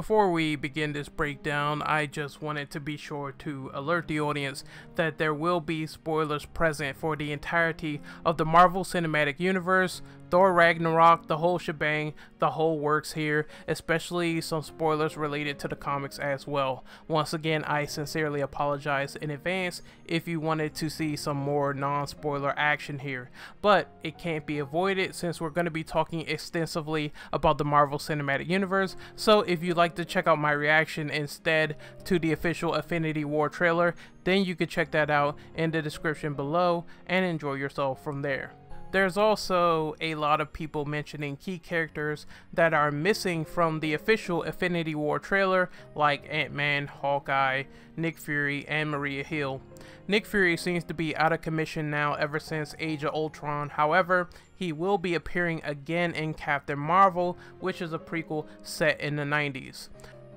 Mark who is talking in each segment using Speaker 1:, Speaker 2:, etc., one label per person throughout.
Speaker 1: Before we begin this breakdown, I just wanted to be sure to alert the audience that there will be spoilers present for the entirety of the Marvel Cinematic Universe, Thor Ragnarok, the whole shebang, the whole works here, especially some spoilers related to the comics as well. Once again, I sincerely apologize in advance if you wanted to see some more non-spoiler action here, but it can't be avoided since we're going to be talking extensively about the Marvel Cinematic Universe. So if you'd like to check out my reaction instead to the official Infinity War trailer, then you can check that out in the description below and enjoy yourself from there. There's also a lot of people mentioning key characters that are missing from the official Infinity War trailer, like Ant-Man, Hawkeye, Nick Fury, and Maria Hill. Nick Fury seems to be out of commission now ever since Age of Ultron. However, he will be appearing again in Captain Marvel, which is a prequel set in the 90s.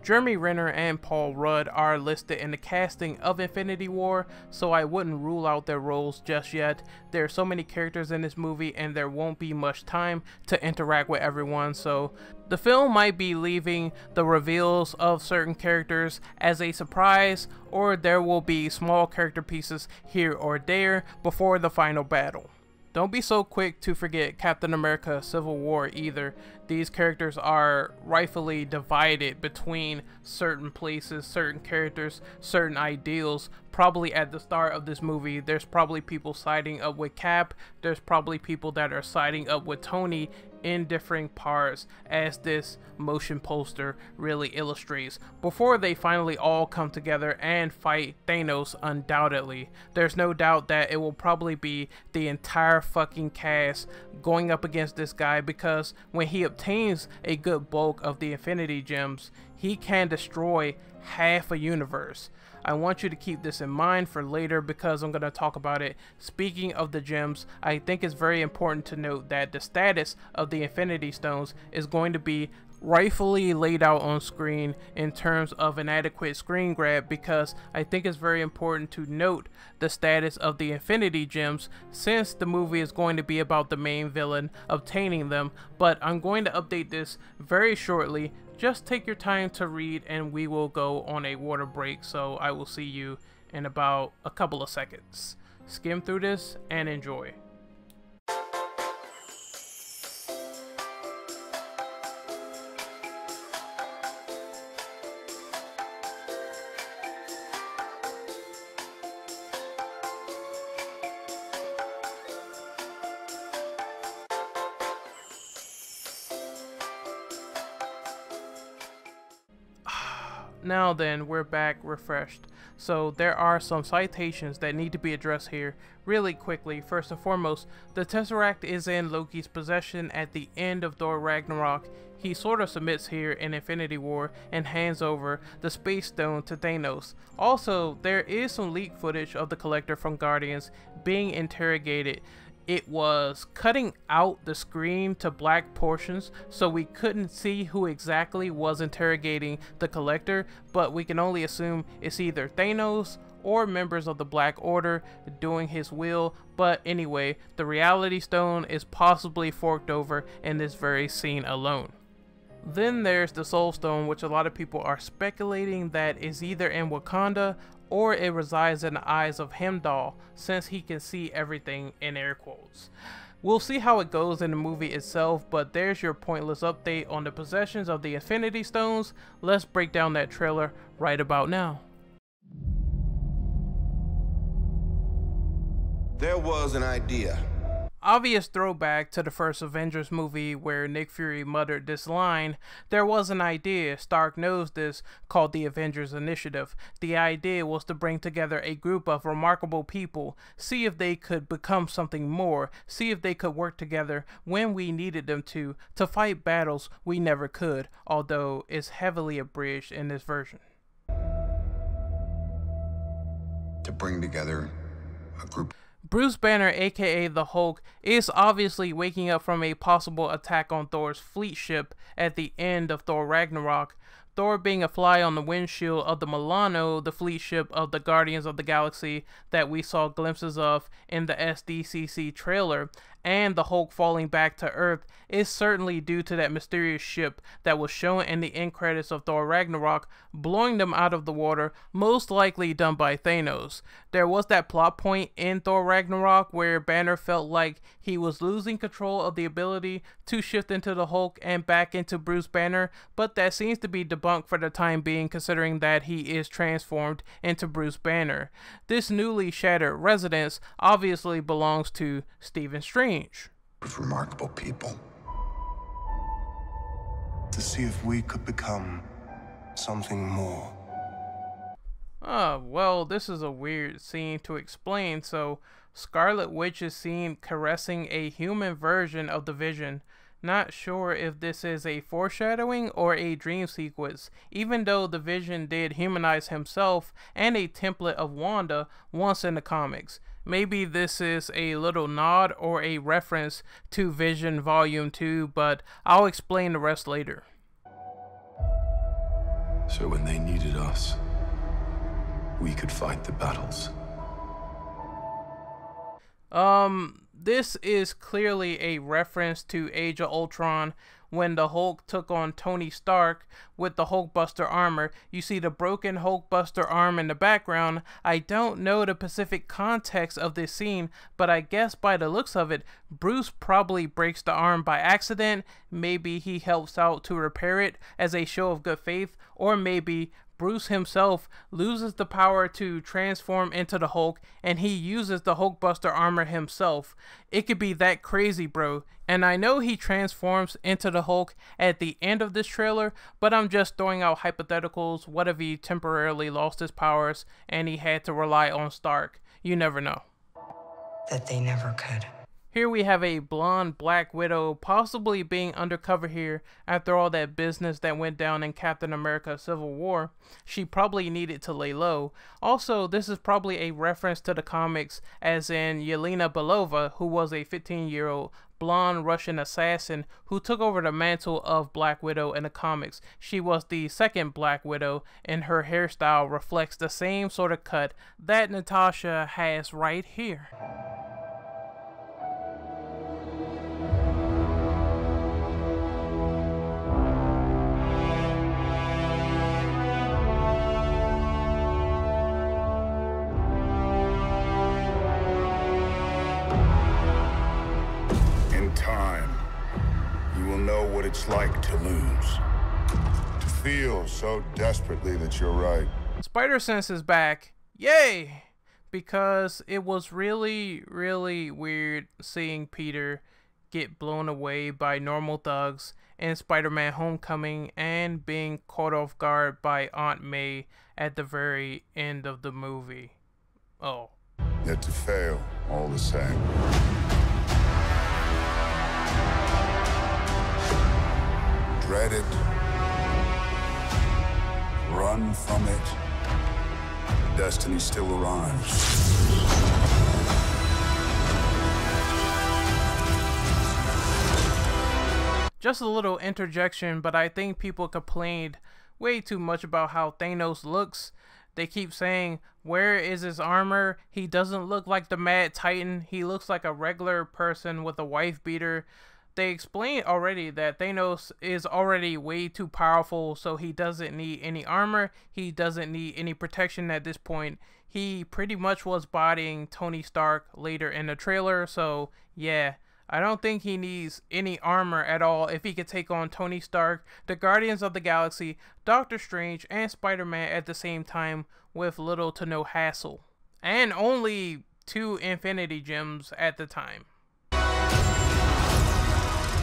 Speaker 1: Jeremy Renner and Paul Rudd are listed in the casting of Infinity War, so I wouldn't rule out their roles just yet. There are so many characters in this movie and there won't be much time to interact with everyone, so the film might be leaving the reveals of certain characters as a surprise, or there will be small character pieces here or there before the final battle. Don't be so quick to forget Captain America Civil War either. These characters are rightfully divided between certain places, certain characters, certain ideals. Probably at the start of this movie, there's probably people siding up with Cap. There's probably people that are siding up with Tony in different parts, as this motion poster really illustrates, before they finally all come together and fight Thanos. Undoubtedly, there's no doubt that it will probably be the entire fucking cast going up against this guy, because when he obtains a good bulk of the Infinity Gems, he can destroy half a universe. I want you to keep this in mind for later because I'm going to talk about it. Speaking of the gems, I think it's very important to note that the status of the Infinity Stones is going to be rightfully laid out on screen in terms of an adequate screen grab, because I think it's very important to note the status of the Infinity Gems since the movie is going to be about the main villain obtaining them. But I'm going to update this very shortly. Just take your time to read and we will go on a water break, so I will see you in about a couple of seconds. Skim through this and enjoy. Now then, we're back refreshed. So there are some citations that need to be addressed here really quickly. First and foremost, the Tesseract is in Loki's possession at the end of Thor Ragnarok. He sort of submits here in Infinity War and hands over the Space Stone to Thanos. Also, there is some leaked footage of the Collector from Guardians being interrogated. It was cutting out the screen to black portions, so we couldn't see who exactly was interrogating the Collector, but we can only assume it's either Thanos or members of the Black Order doing his will. But anyway, the Reality Stone is possibly forked over in this very scene alone. Then there's the Soul Stone, which a lot of people are speculating that is either in Wakanda or it resides in the eyes of Heimdall, since he can see everything in air quotes. We'll see how it goes in the movie itself, but there's your pointless update on the possessions of the Infinity Stones. Let's break down that trailer right about now.
Speaker 2: There was an idea.
Speaker 1: Obvious throwback to the first Avengers movie where Nick Fury muttered this line. There was an idea, Stark knows this, called the Avengers Initiative. The idea was to bring together a group of remarkable people, see if they could become something more, see if they could work together when we needed them to fight battles we never could, although it's heavily abridged in this version.
Speaker 2: To bring together a group.
Speaker 1: Bruce Banner, aka the Hulk, is obviously waking up from a possible attack on Thor's fleet ship at the end of Thor Ragnarok. Thor being a fly on the windshield of the Milano, the fleet ship of the Guardians of the Galaxy that we saw glimpses of in the SDCC trailer, and the Hulk falling back to Earth is certainly due to that mysterious ship that was shown in the end credits of Thor Ragnarok, blowing them out of the water, most likely done by Thanos. There was that plot point in Thor Ragnarok where Banner felt like he was losing control of the ability to shift into the Hulk and back into Bruce Banner, but that seems to be debunked for the time being, considering that he is transformed into Bruce Banner. This newly shattered residence obviously belongs to Stephen Strange.
Speaker 2: With remarkable people.
Speaker 3: To see if we could become something more.
Speaker 1: Well, this is a weird scene to explain. So, Scarlet Witch is seen caressing a human version of the Vision. Not sure if this is a foreshadowing or a dream sequence, even though the Vision did humanize himself and a template of Wanda once in the comics. Maybe this is a little nod or a reference to Vision Volume 2, but I'll explain the rest later.
Speaker 3: So when they needed us, we could fight the battles.
Speaker 1: This is clearly a reference to Age of Ultron, when the Hulk took on Tony Stark with the Hulkbuster armor. You see the broken Hulkbuster arm in the background. I don't know the specific context of this scene, but I guess by the looks of it, Bruce probably breaks the arm by accident. Maybe he helps out to repair it as a show of good faith, or maybe Bruce himself loses the power to transform into the Hulk and he uses the Hulkbuster armor himself. It could be that crazy, bro. And I know he transforms into the Hulk at the end of this trailer, but I'm just throwing out hypotheticals. What if he temporarily lost his powers and he had to rely on Stark? You never know.
Speaker 4: That they never could.
Speaker 1: Here we have a blonde Black Widow possibly being undercover here after all that business that went down in Captain America Civil War. She probably needed to lay low. Also, this is probably a reference to the comics, as in Yelena Belova, who was a 15-year-old blonde Russian assassin who took over the mantle of Black Widow in the comics. She was the second Black Widow, and her hairstyle reflects the same sort of cut that Natasha has right here.
Speaker 2: Know what it's like to lose. To feel so desperately that you're right.
Speaker 1: Spider-Sense is back. Yay! Because it was really, really weird seeing Peter get blown away by normal thugs in Spider-Man Homecoming and being caught off guard by Aunt May at the very end of the movie. Oh.
Speaker 2: Yet to fail all the same. Dread it, run from it, destiny still arrives.
Speaker 1: Just a little interjection, but I think people complained way too much about how Thanos looks. They keep saying, where is his armor? He doesn't look like the Mad Titan. He looks like a regular person with a wife beater. They explained already that Thanos is already way too powerful, so he doesn't need any armor. He doesn't need any protection at this point. He pretty much was bodying Tony Stark later in the trailer, so yeah. I don't think he needs any armor at all if he could take on Tony Stark, the Guardians of the Galaxy, Doctor Strange, and Spider-Man at the same time with little to no hassle. And only 2 Infinity Gems at the time.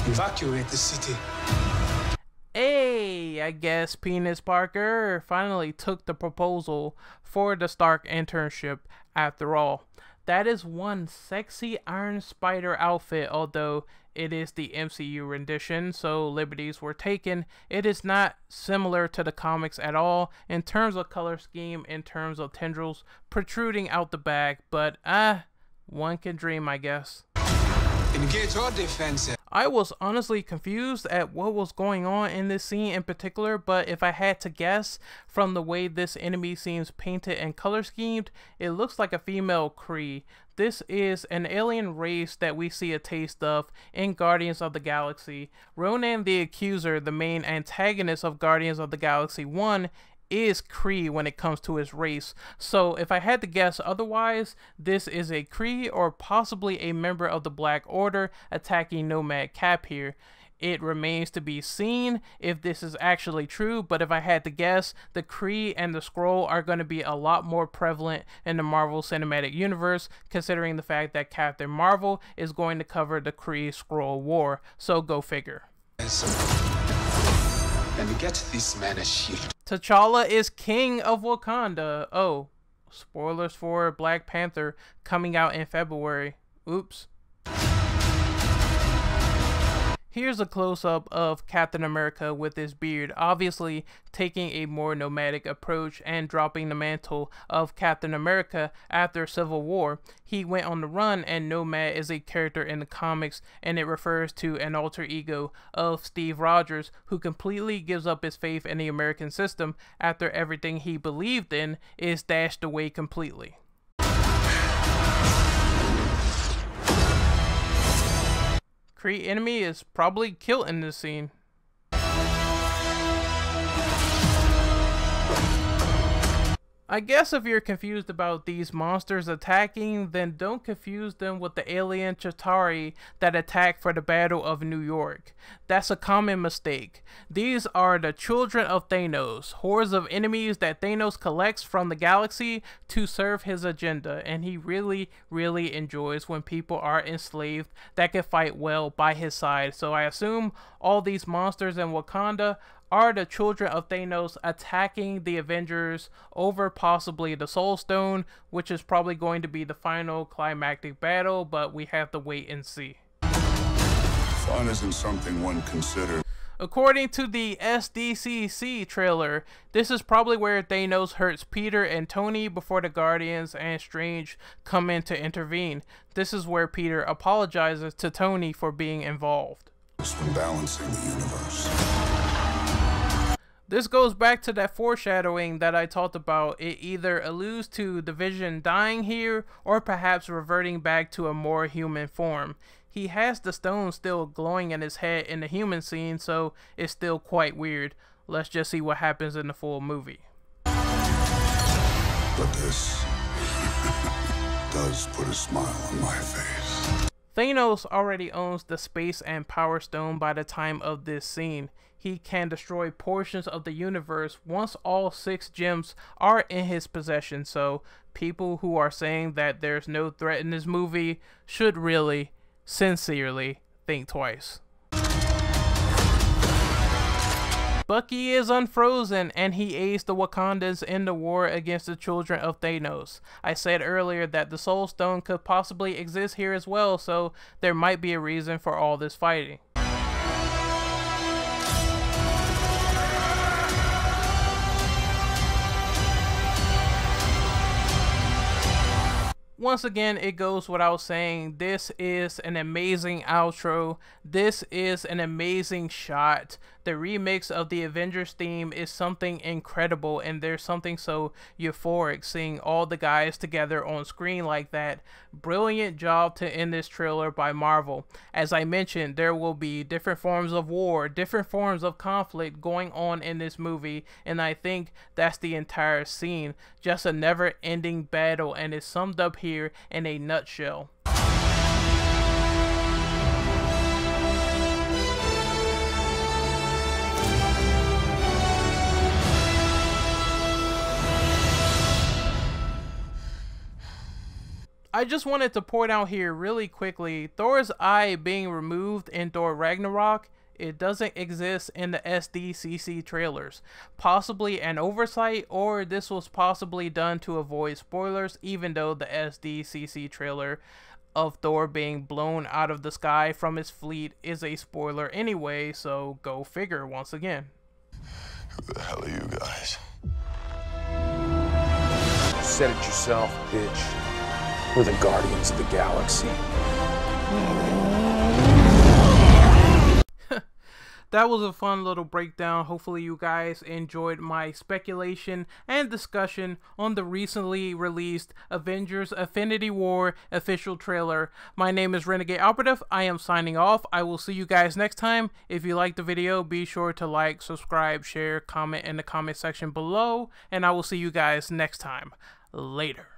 Speaker 3: Evacuate the city.
Speaker 1: Hey, I guess Penis Parker finally took the proposal for the Stark internship after all. That is one sexy Iron Spider outfit, although it is the MCU rendition, so liberties were taken. It is not similar to the comics at all in terms of color scheme, in terms of tendrils protruding out the back, but one can dream, I guess.
Speaker 3: Engage our defense.
Speaker 1: I was honestly confused at what was going on in this scene in particular, but if I had to guess from the way this enemy seems painted and color schemed, it looks like a female Kree. This is an alien race that we see a taste of in Guardians of the Galaxy. Ronan the Accuser, the main antagonist of Guardians of the Galaxy 1, is Kree when it comes to his race. So if I had to guess otherwise, this is a Kree or possibly a member of the Black Order attacking Nomad Cap here. It remains to be seen if this is actually true, but if I had to guess, the Kree and the Skrull are going to be a lot more prevalent in the Marvel Cinematic Universe, considering the fact that Captain Marvel is going to cover the Kree-Skrull War. So go figure.
Speaker 3: And to get this man a shield.
Speaker 1: T'Challa is king of Wakanda. Oh, spoilers for Black Panther coming out in February. Oops. Here's a close-up of Captain America with his beard, obviously taking a more nomadic approach and dropping the mantle of Captain America after Civil War. He went on the run, and Nomad is a character in the comics, and it refers to an alter ego of Steve Rogers, who completely gives up his faith in the American system after everything he believed in is dashed away completely. Kree enemy is probably killed in this scene. I guess if you're confused about these monsters attacking, then don't confuse them with the alien Chitauri that attacked for the Battle of New York. That's a common mistake. These are the children of Thanos, hordes of enemies that Thanos collects from the galaxy to serve his agenda, and he really enjoys when people are enslaved that can fight well by his side. So I assume all these monsters in Wakanda are the children of Thanos attacking the Avengers over possibly the Soul Stone, which is probably going to be the final climactic battle, but we have to wait and see.
Speaker 2: Fun isn't something one considers.
Speaker 1: According to the SDCC trailer, this is probably where Thanos hurts Peter and Tony before the Guardians and Strange come in to intervene. This is where Peter apologizes to Tony for being involved.
Speaker 2: When balancing the universe.
Speaker 1: This goes back to that foreshadowing that I talked about. It either alludes to the Vision dying here or perhaps reverting back to a more human form. He has the stone still glowing in his head in the human scene, so it's still quite weird. Let's just see what happens in the full movie.
Speaker 2: But this does put a smile on my face.
Speaker 1: Thanos already owns the Space and Power Stone by the time of this scene. He can destroy portions of the universe once all 6 gems are in his possession, so people who are saying that there's no threat in this movie should really, sincerely think twice. Bucky is unfrozen, and he aids the Wakandans in the war against the children of Thanos. I said earlier that the Soul Stone could possibly exist here as well, so there might be a reason for all this fighting. Once again, it goes without saying, this is an amazing outro. This is an amazing shot. The remix of the Avengers theme is something incredible, and there's something so euphoric seeing all the guys together on screen like that. Brilliant job to end this trailer by Marvel. As I mentioned, there will be different forms of war, different forms of conflict going on in this movie, and I think that's the entire scene. Just a never-ending battle, and it's summed up here in a nutshell. I just wanted to point out here really quickly, Thor's eye being removed in Thor Ragnarok, it doesn't exist in the SDCC trailers. Possibly an oversight, or this was possibly done to avoid spoilers, even though the SDCC trailer of Thor being blown out of the sky from his fleet is a spoiler anyway, so go figure once again.
Speaker 2: Who the hell are you guys?
Speaker 5: You said it yourself, bitch. We're the Guardians of the Galaxy.
Speaker 1: that was a fun little breakdown. Hopefully you guys enjoyed my speculation and discussion on the recently released Avengers Infinity War official trailer. My name is Renegade Operative. I am signing off. I will see you guys next time. If you liked the video, be sure to like, subscribe, share, comment in the comment section below, and I will see you guys next time. Later.